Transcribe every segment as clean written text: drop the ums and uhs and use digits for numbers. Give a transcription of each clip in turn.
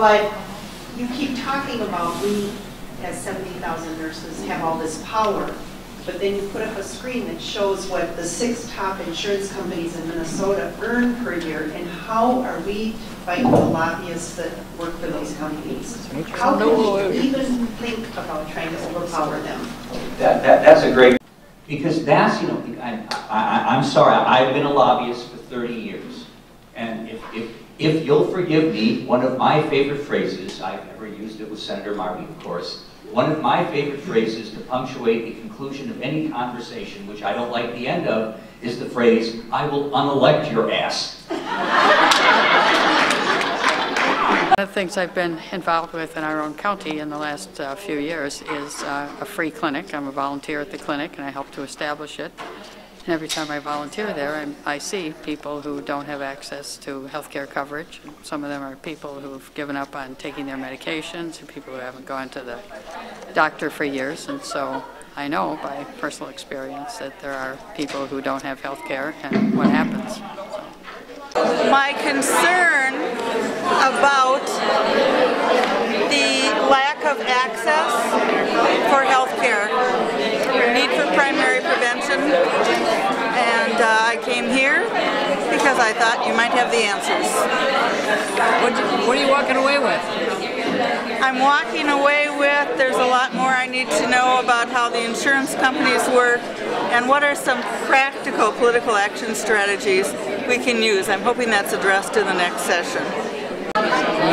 But you keep talking about we, as 70,000 nurses, have all this power, but then you put up a screen that shows what the 6 top insurance companies in Minnesota earn per year, and how are we fighting the lobbyists that work for those companies? How can we even think about trying to overpower them? That's a great, because that's, you know, I'm sorry, I've been a lobbyist for 30 years, and if you'll forgive me, one of my favorite phrases, I've never used it with Senator Markey, of course, one of my favorite phrases to punctuate the conclusion of any conversation, which I don't like the end of, is the phrase, "I will unelect your ass." One of the things I've been involved with in our own county in the last few years is a free clinic. I'm a volunteer at the clinic and I help to establish it. And every time I volunteer there, I see people who don't have access to health care coverage. Some of them are people who've given up on taking their medications, and people who haven't gone to the doctor for years. And so I know by personal experience that there are people who don't have health care, and what happens. My concern about the lack of access for health care, need for primary prevention, and I came here because I thought you might have the answers. What are you walking away with? I'm walking away with there's a lot more I need to know about how the insurance companies work and what are some practical political action strategies we can use. I'm hoping that's addressed in the next session.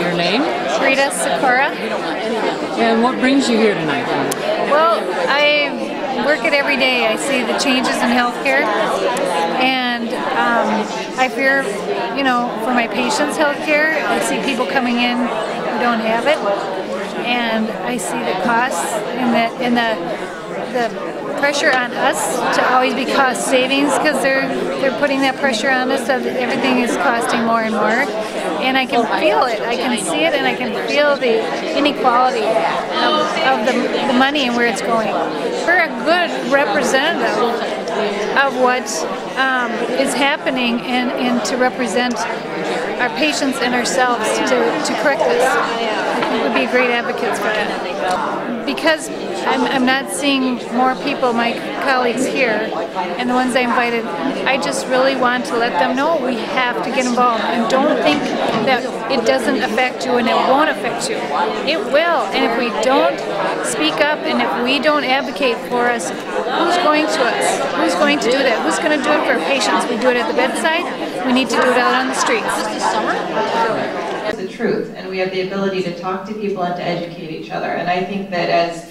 Your name? Rita Sikora. And what brings you here tonight? Well, I work it every day. I see the changes in healthcare, and I fear, you know, for my patients' healthcare. I see people coming in who don't have it, and I see the costs and the pressure on us to always be cost savings, because they're putting that pressure on us that everything is costing more and more. And I can feel it, I can see it, and I can feel the inequality of the money and where it's going. We're a good representative of what is happening, and to represent our patients and ourselves to correct this. I think we'd be great advocates for that. Because I'm not seeing more people, my colleagues here, and the ones I invited, I just really want to let them know we have to get involved, and don't think that it doesn't affect you and it won't affect you. It will, and if we don't speak up and if we don't advocate for us, who's going to us? Who's going to do that? Who's going to do it for our patients? We do it at the bedside, we need to do it out on the streets. The truth, and we have the ability to talk to people and to educate each other. And I think that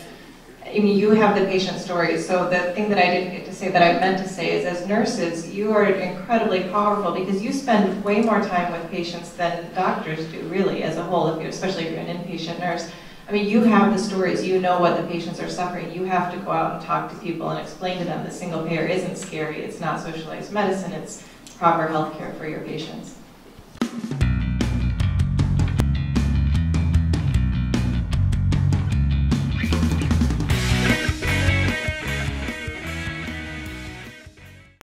you have the patient stories, so the thing that I didn't get to say that I meant to say is, as nurses, you are incredibly powerful because you spend way more time with patients than doctors do, really, as a whole, especially if you're an inpatient nurse. I mean, you have the stories, you know what the patients are suffering. You have to go out and talk to people and explain to them that single payer isn't scary, it's not socialized medicine, it's proper health care for your patients.